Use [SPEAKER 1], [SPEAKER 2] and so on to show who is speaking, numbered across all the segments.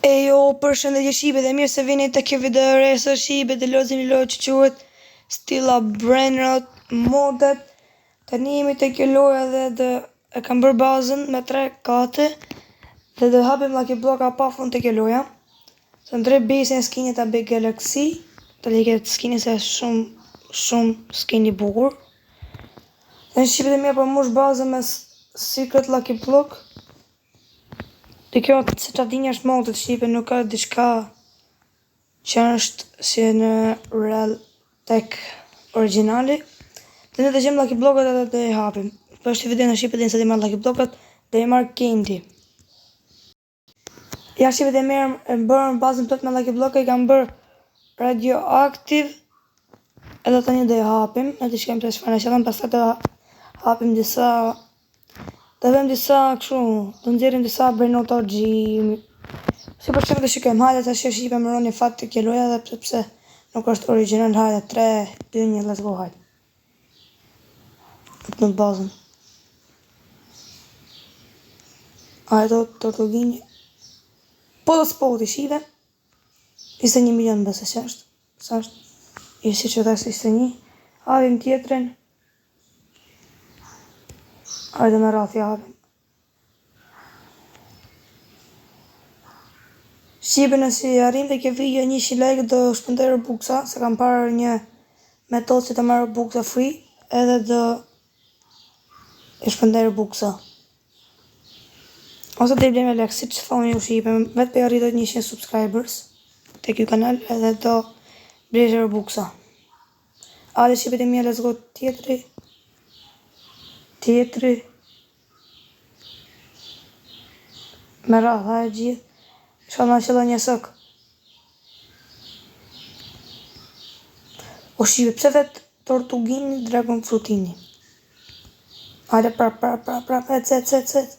[SPEAKER 1] E jo, përshëndetje shipe dhe mirë se vini të kjo video re së shipe dhe lozim një lojë që quhet Stilla Brainrot modet. Tani jemi të kjo loja dhe e kam bërë bazën me 3 kate dhe dhe hapim Lucky Blocka pa fund të kjo loja. Të ndrej besin skinit a Big Galaxy, të leket skinit se shumë skin i bukur. Dhe në shipe dhe mirë për mush bazën me Secret Lucky Block. Dhe kjo se qa dinja është modet shipe, nuk ka diçka që është si në Real Tech originali. Dhe ne të gjemë Lucky Blockat edhe dhe i hapim. Për është i video në shipe dhe nëse dhe i marrë Lucky Blockat dhe i marrë Candy. Ja shipe dhe e bërën bazën plot me Lucky Blockat, i kam bërë Radioactive edhe të një dhe i hapim. Ne të shkojmë të shfana që pas të hapim disa. Dhe vëm disa kështu, të nxjerrim disa Brainrot OG. Si për shembull të shikojmë, hajde tash shipe më roni fat të kjo loja dhe pse nuk është original, hajde 3, 2, 1, let's go, hajde. Në bazën. Hajde do Tortughini. Po do spoti shipe. 21 milion bëse që është. Sa është? I si që thasë 21. Havim tjetrin. Hajde me rathi hapim. Shipe nësi arrim dhe kjo video 100 like do shpëndoj Robuxa, se kam parë një metodë që të marrë Robuxa free, edhe do e shpëndoj Robuxa. Ose të i bleme like, si që thonë ju shipe, vetë për arritot 100 subscribers të kjo kanal, edhe do blejë Robuxa. Ade shipe të mje, let's go tjetri. Me ratha e gjithë. Shkallë nga qëllë një sëk. O shive, pse vetë Tortughini Dragon Frutini? Hajde prap, et.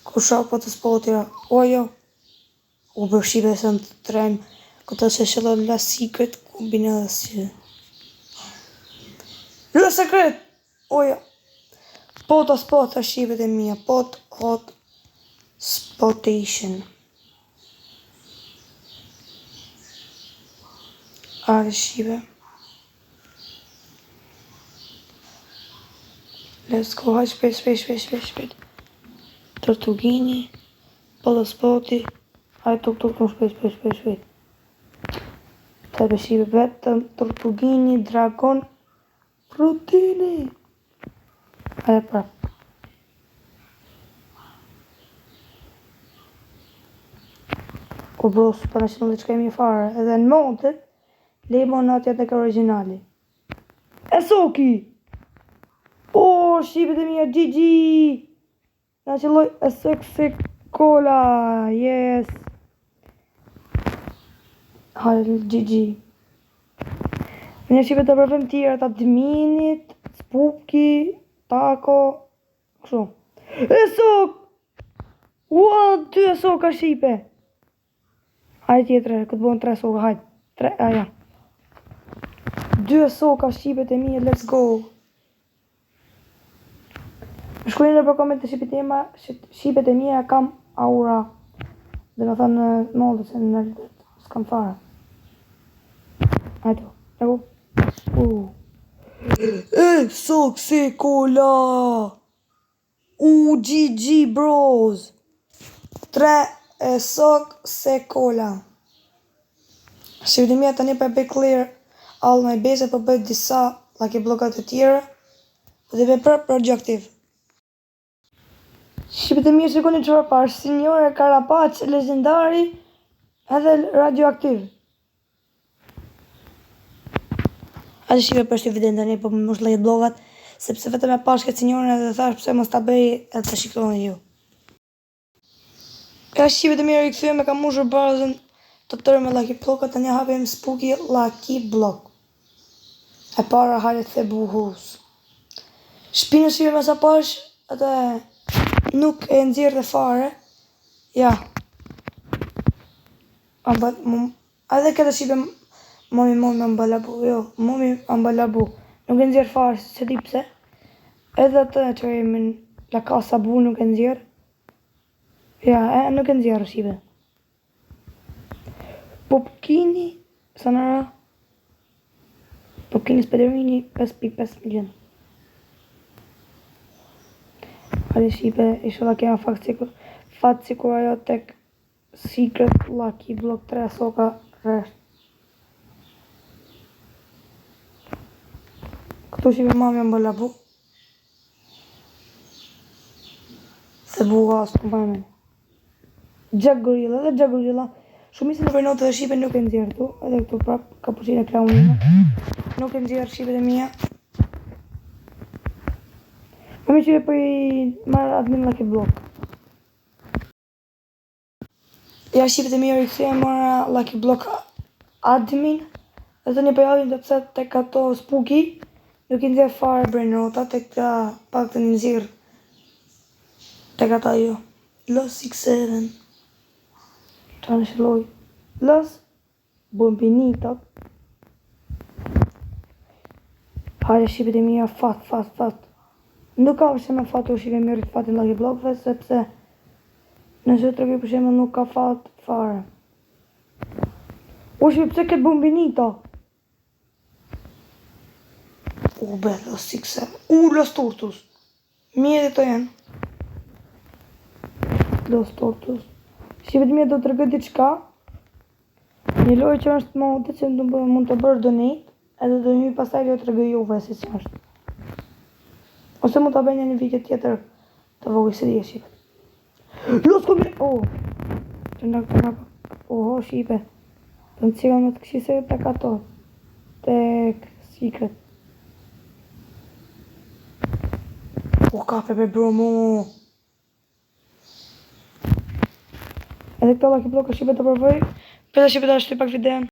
[SPEAKER 1] Ku shok po të spotira? O jo. U bërë shive se në të trejmë. Këto që shëllë la secret kombinacije. La secret! O jo. Pot o spot, shive dhe mija, pot hot spotation. Are shive. Let's go, haj shpejt. Tortughini, pot o spoti, haj tuk, shpejt. Të e shive vetëm, Tortughini, Dragon, Frutini. Hajde prap. O bros, për në që në dhe që kemi fare. Edhe në modet, lejmo në atjet e ka originali. E soki! O, shqipet e mija, GG! Në që loj, e sëk kola, yes! Hajde, GG. Në shqipet të përvem tjera, ta Dminit, Spooky, Taco, kështu. E sok! Ua, 2 soka shipe. Hajde tjetre, këtë bojnë 3 soka, hajde. 3, aja. 2 soka shipe të mije, let's go. Më shkujnë në për koment të shipet e mije, kam aura. Dhe me thënë në modë, se në realitet, s'kam fara. Hajde, lego. E, sok se kola! GG bros! 3 sok se kola. Shqipet e mija tani për bëj clear all my base, për bëj disa Lucky Blockat të tjera dhe bëj për Radioactive. Shqipet e mija shikoni që parë, Signore Karapac, legendari edhe Radioactive. Ase shive për shtë video në një për më mush Lucky Blockat, sepse vetëm e pash këtë sinjorën edhe thash pëse mos ta bëj edhe të shikoni ju. Ja shive të mirë i këthyë me ka mushur bazën të tërë me Lucky Blockat, të një hapim Spooky Lucky Block. E para halet the buhus. Shpinë shive me sa pash, edhe nuk e nëzirë dhe fare. Ja. Edhe këtë shive Momi ambalabu, jo, momi ambalabu. Nuk e nëzirë farë, se di pse. Edhe të që e min la casa bu nuk e nëzirë. Ja, nuk e nxjerrë shive. Popkini, sa në ra? Popkini Spederini 5.5 milion. Hajde shipe, inshallah kema fat sikur ajo tek Secret Lucky Block 3 soka rresht. Këtu shipe mami jam bëlla bu. Se buha asë të bëjme. Jack Gorilla dhe Jack Gorilla. Shumicën e përnotë dhe shipe nuk e nxjerë tu. Edhe këtu prap, kapuqin e klaunime. Nuk e nxjerë shipe dhe mija. Më shipe për i marrë admin Lucky Block. Ja shipe dhe mija rikësua e marrë Lucky Block admin. Dhe të një përjavim të pëse tek ato spooky. Nuk i nxjerë fare brainrota, tek ta pak të nxjerë. Tek ata jo. Los 6-7. Qa në shëlloj. Los Bombinitot. Hajde shqipet e mija fat. Nuk ka përshemë fat u shive mirë të fatin Lucky Blockve, sepse nëse të rëgjë përshemë nuk ka fat fare. U shive pëse këtë Bombinito? U be, Los 6-7. Los Tortus. Mje dhe të jenë. Los Tortus. Shqipet mje do të rëgjë diçka. Një lojë që është modit, që mund të bërë donate, edhe do një pasaj do të rëgjë juve si që është. Ose mund të bëjnë një video tjetër të vogël si dhe shqipet. Los Kombin... Që nda këtë nga... shqipe. Të në ciga më të këshise tek ato. Tek Secret. Kape për bro mu. Edhe këta Lucky Block shqipe të përvoj. Përta shqipe të ashtu pak videon.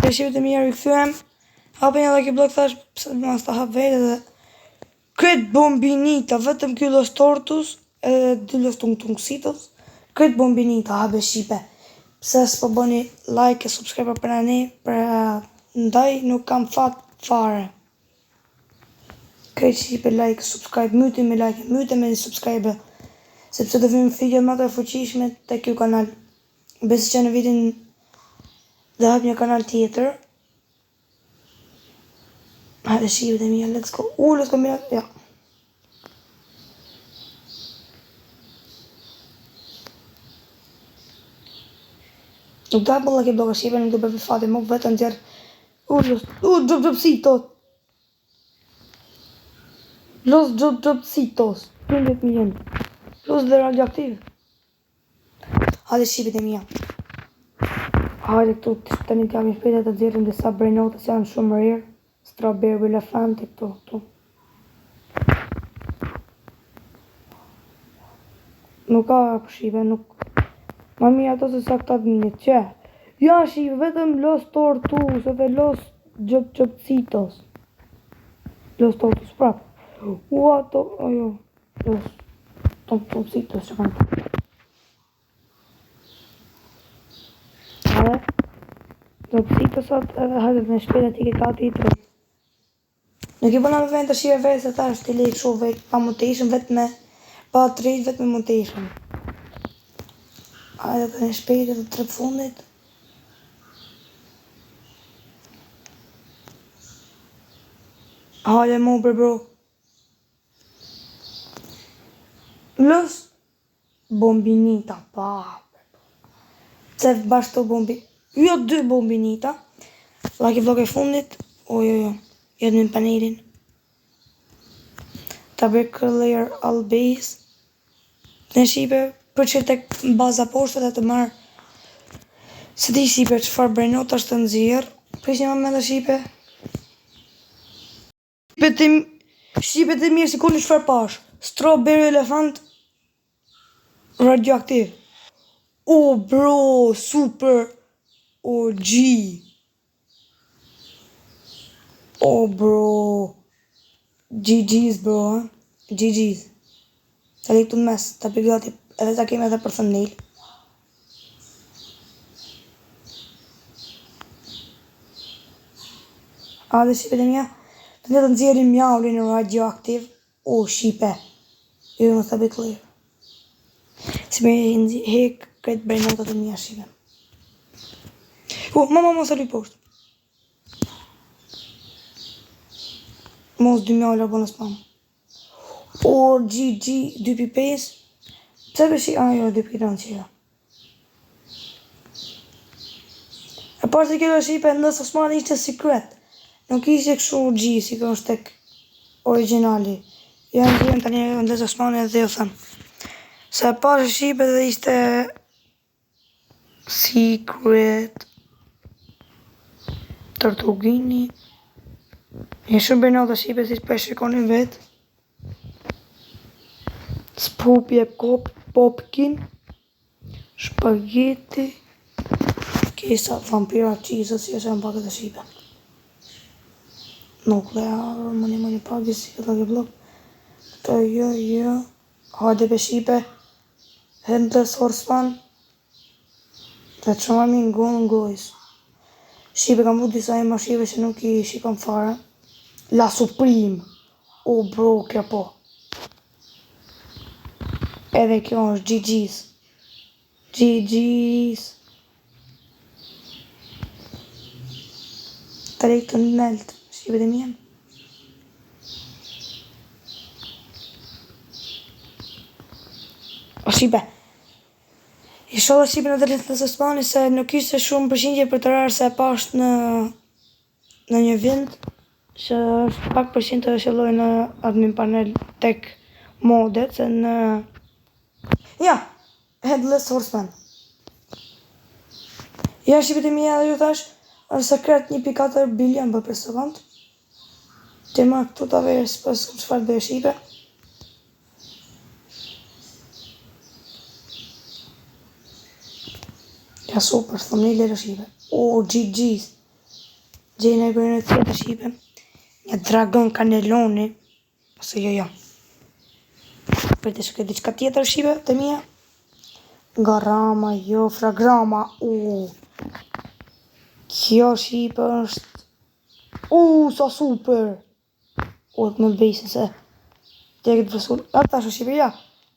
[SPEAKER 1] Dhe shqipe të mija rikëthujem. Hape një Lucky Block thash pëse të mas të hap vejtë dhe këtë Bombinita, vetëm kjo Los Tortus edhe dy Los Tungtungsitos. Këtë Bombinita hape shqipe. Pse s'po bëni like e subscribe për në ne, për ndaj nuk kam fat fare. Këtë shqipe like, subscribe, myte me like, myte me subscribe. Sepse të vim video më të fuqishme të kjo kanal. Besë që në vitin dhe hap një kanal tjetër. Hajde shqipe dhe mija, let's go. Let's go mija, ja. Nuk da bëllë Lucky Block shqipe, nuk do përpi fati, më vetën tjerë. Gjopsitos. Los Gjopsitos. 15 milion. Plus dhe radioaktiv. Hajde shqipit e mija. Hajde këtu të një t'jam i shpejt të dzirëm disa brainotës janë shumë rrirë. Strawberry elefante këtu. Nuk ka për shqipe, nuk... Ma mi ato se sa këta t'minit, që? Ja shqipe, vetëm Los Tortus edhe Los Gjopsitos. Los Tortus prap. Ato, ojo, Los Tungtungsitos që kanë të. Hajde, Gjopsitosat edhe hajde në shpejt e ka titër. Nuk i bëna me vend të shqive vetë se ta është të lejtë shumë vetë pa mutation, vetë me pa trade, vetë me mutation. Hajde të në shpejt e të tre fundit. Hajde mu bro. Los Bombinita, Cef bashkë të jo 2 Bombinita. Lucky Block e fundit. Jo. Jetë në panelin. Tabek layer all base. Në shqipe, për që tek baza poshtë dhe të marrë. Se ti shqipe, qëfar brainot është të nëzirë. Për që një më dhe shqipe. Shqipe të mirë si kur një qëfar pash. Strawberry elefant. Radioaktiv. Bro, super. G. Bro. GG's bro, GG's. Ta li këtu në mes, ta pigati, edhe ta kemi edhe për thumbnail. Dhe shqipe dhe mja, të një të nëzjerim mjaulin radioaktiv. Shqipe. Jo në të bit clear. Si me hek këtë brenotat e mija shive. Mama mos e luj poshtë. Mos 2 mjalla bonus spam. GG 2.5. Pse beshi? Jo 2.9 qira. E parë se kjo shipe ndës Osmani ishte secret. Nuk ishte këshu G si kjo është tek originali. Janë dhjem tani ndës Osmani dhe ju thëmë. Se e parë shipe dhe ishte secret. Tortugini. Një shumë bërnat dhe shipe si shpe shikoni vetë. Spupje popkin. Shpageti. Kesa vampira qizës si është e më pakët e shipe. Nuklear, mëni pagi si këtë dhe blok. Këto jo. Hajde be shipe. Endless Horseman. Dhe që ma mi në gojës. Shipe kam vu disa e ma shive që nuk i shikon fare. La Supreme. O bro, kjo po. Edhe kjo është GG's. GG's. Të rejtë të nëllët. Shipe dhe mjenë. O shipe. I shoda shipe në dretë të Osmani se nuk ishte shumë përqindje për të rarë se e pasht në një vind që është pak përqind të shëlloj në admin panel tek modet se në Headless Horseman. Shqipet e mija dhe ju thash është sekret 1.4 bilion për sekund. Të ma këtu të verës pas këm qëfar dhe shipe. Super, thumbnail e shipe. GG's. Gjejnë e bërën e tjetë shipe. Një dragon kaneloni. Ose jo. Për të shkët diqka tjetër shipe të mija. Garama, fragrama. Kjo shipe është. Sa super. Të me bejsin se. Të e këtë vësull. Ta shë shipe,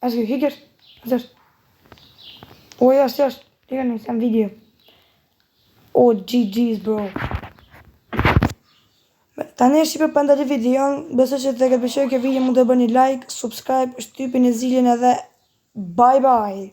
[SPEAKER 1] Ashtë hikër. Ashtë. Teka në nësëm video. GG's bro. Tani shipe për ndali videon. Besoj që të këtë përshoj kjo video mund të bërni like, subscribe, shtypin e zilin edhe bye bye.